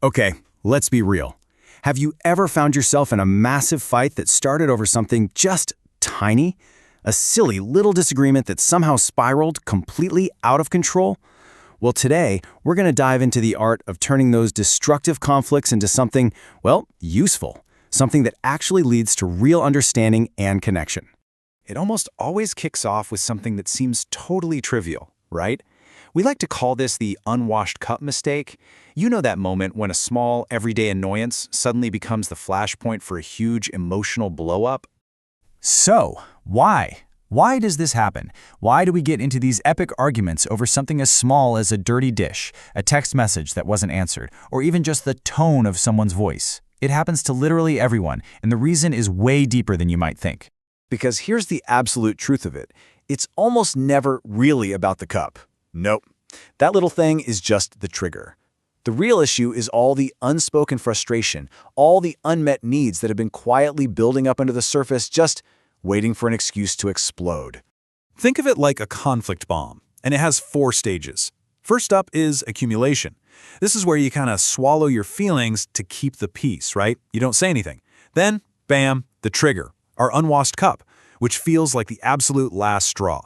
Okay, let's be real. Have you ever found yourself in a massive fight that started over something just tiny? A silly little disagreement that somehow spiraled completely out of control? Well, today, we're going to dive into the art of turning those destructive conflicts into something, well, useful. Something that actually leads to real understanding and connection. It almost always kicks off with something that seems totally trivial, right? We like to call this the unwashed cup mistake. You know that moment when a small, everyday annoyance suddenly becomes the flashpoint for a huge emotional blow-up? So, why? Why does this happen? Why do we get into these epic arguments over something as small as a dirty dish, a text message that wasn't answered, or even just the tone of someone's voice? It happens to literally everyone, and the reason is way deeper than you might think. Because here's the absolute truth of it. It's almost never really about the cup. Nope. That little thing is just the trigger. The real issue is all the unspoken frustration, all the unmet needs that have been quietly building up under the surface, just waiting for an excuse to explode. Think of it like a conflict bomb, and it has 4 stages. First up is accumulation. This is where you kind of swallow your feelings to keep the peace, right? You don't say anything. Then, bam, the trigger, our unwashed cup, which feels like the absolute last straw.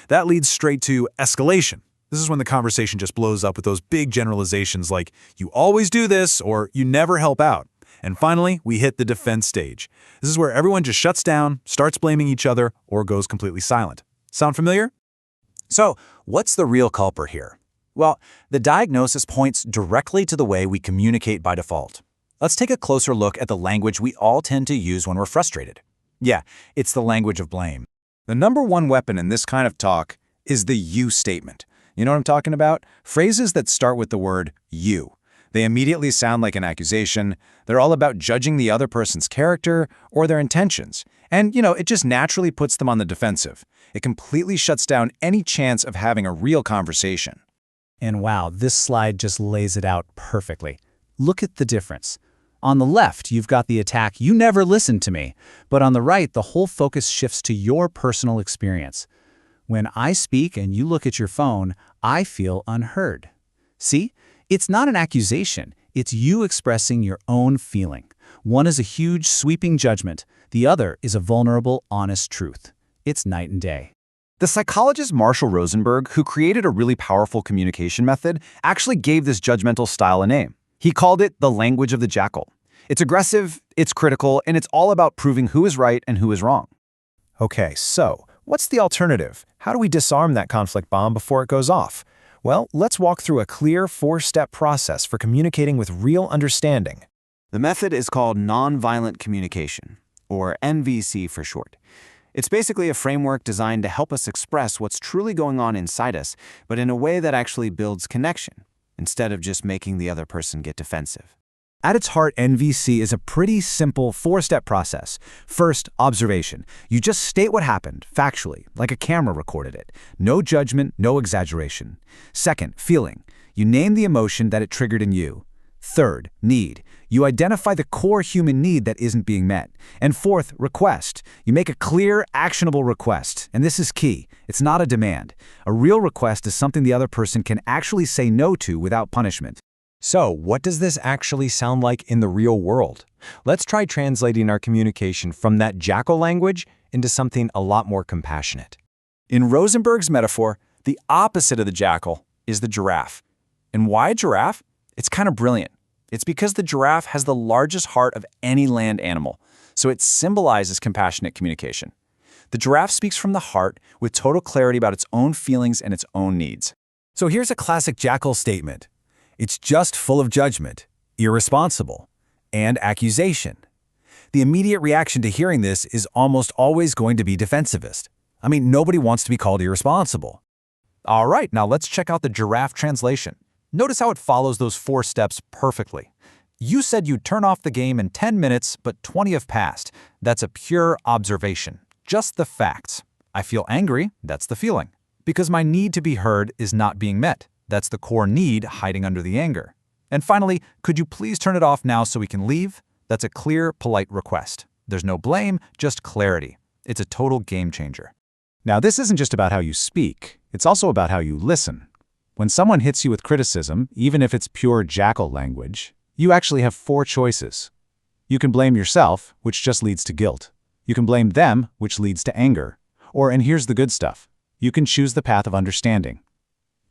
That leads straight to escalation. This is when the conversation just blows up with those big generalizations like, you always do this, or you never help out. And finally, we hit the defense stage. This is where everyone just shuts down, starts blaming each other, or goes completely silent. Sound familiar? So, what's the real culprit here? Well, the diagnosis points directly to the way we communicate by default. Let's take a closer look at the language we all tend to use when we're frustrated. Yeah, it's the language of blame. The number one weapon in this kind of talk is the you statement. You know what I'm talking about? Phrases that start with the word you. They immediately sound like an accusation. They're all about judging the other person's character or their intentions. And, it just naturally puts them on the defensive. It completely shuts down any chance of having a real conversation. And wow, this slide just lays it out perfectly. Look at the difference. On the left, you've got the attack, you never listened to me. But on the right, the whole focus shifts to your personal experience. When I speak and you look at your phone, I feel unheard. See? It's not an accusation. It's you expressing your own feeling. One is a huge, sweeping judgment. The other is a vulnerable, honest truth. It's night and day. The psychologist Marshall Rosenberg, who created a really powerful communication method, actually gave this judgmental style a name. He called it the language of the jackal. It's aggressive, it's critical, and it's all about proving who is right and who is wrong. Okay, so what's the alternative? How do we disarm that conflict bomb before it goes off? Well, let's walk through a clear 4-step process for communicating with real understanding. The method is called nonviolent communication, or NVC for short. It's basically a framework designed to help us express what's truly going on inside us, but in a way that actually builds connection, instead of just making the other person get defensive. At its heart, NVC is a pretty simple 4-step process. First, observation. You just state what happened, factually, like a camera recorded it. No judgment, no exaggeration. Second, feeling. You name the emotion that it triggered in you. Third, need. You identify the core human need that isn't being met. And fourth, request. You make a clear, actionable request. And this is key. It's not a demand. A real request is something the other person can actually say no to without punishment. So, what does this actually sound like in the real world? Let's try translating our communication from that jackal language into something a lot more compassionate. In Rosenberg's metaphor, the opposite of the jackal is the giraffe. And why a giraffe? It's kind of brilliant. It's because the giraffe has the largest heart of any land animal, so it symbolizes compassionate communication. The giraffe speaks from the heart with total clarity about its own feelings and its own needs. So here's a classic jackal statement. It's just full of judgment, irresponsible, and accusation. The immediate reaction to hearing this is almost always going to be defensivist. I mean, nobody wants to be called irresponsible. All right, now let's check out the giraffe translation. Notice how it follows those 4 steps perfectly. You said you'd turn off the game in 10 minutes, but 20 have passed. That's a pure observation. Just the facts. I feel angry, that's the feeling. Because my need to be heard is not being met. That's the core need hiding under the anger. And finally, could you please turn it off now so we can leave? That's a clear, polite request. There's no blame, just clarity. It's a total game changer. Now, this isn't just about how you speak. It's also about how you listen. When someone hits you with criticism, even if it's pure jackal language, You actually have 4 choices. You can blame yourself, which just leads to guilt. You can blame them, which leads to anger. Or, and here's the good stuff, you can choose the path of understanding.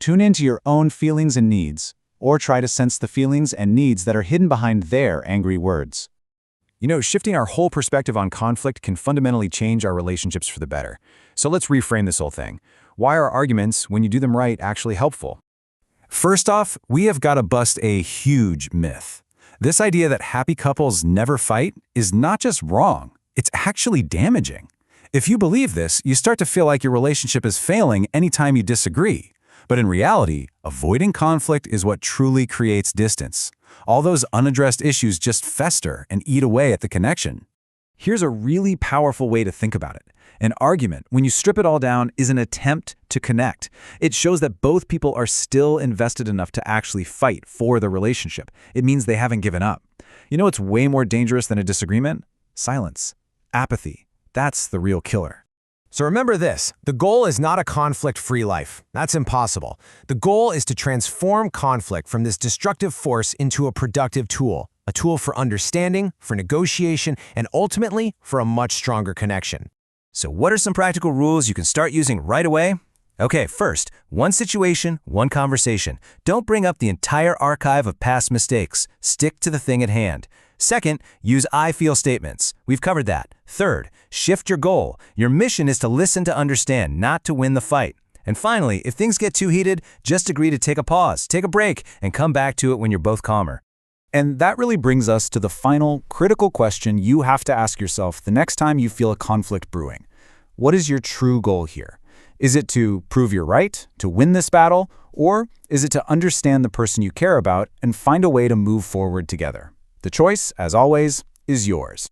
Tune into your own feelings and needs, or try to sense the feelings and needs that are hidden behind their angry words. You know, shifting our whole perspective on conflict can fundamentally change our relationships for the better. So let's reframe this whole thing. Why are arguments, when you do them right, actually helpful? First off, we have got to bust a huge myth. This idea that happy couples never fight is not just wrong, it's actually damaging. If you believe this, you start to feel like your relationship is failing anytime you disagree. But in reality, avoiding conflict is what truly creates distance. All those unaddressed issues just fester and eat away at the connection. Here's a really powerful way to think about it. An argument, when you strip it all down, is an attempt to connect. It shows that both people are still invested enough to actually fight for the relationship. It means they haven't given up. You know what's way more dangerous than a disagreement? Silence. Apathy. That's the real killer. So remember this, the goal is not a conflict-free life. That's impossible. The goal is to transform conflict from this destructive force into a productive tool, a tool for understanding, for negotiation, and ultimately for a much stronger connection. So what are some practical rules you can start using right away? Okay, first, one situation, one conversation. Don't bring up the entire archive of past mistakes. Stick to the thing at hand. Second, use I feel statements. We've covered that. Third, shift your goal. Your mission is to listen to understand, not to win the fight. And finally, if things get too heated, just agree to take a pause, take a break, and come back to it when you're both calmer. And that really brings us to the final, critical question you have to ask yourself the next time you feel a conflict brewing. What is your true goal here? Is it to prove you're right, to win this battle, or is it to understand the person you care about and find a way to move forward together? The choice, as always, is yours.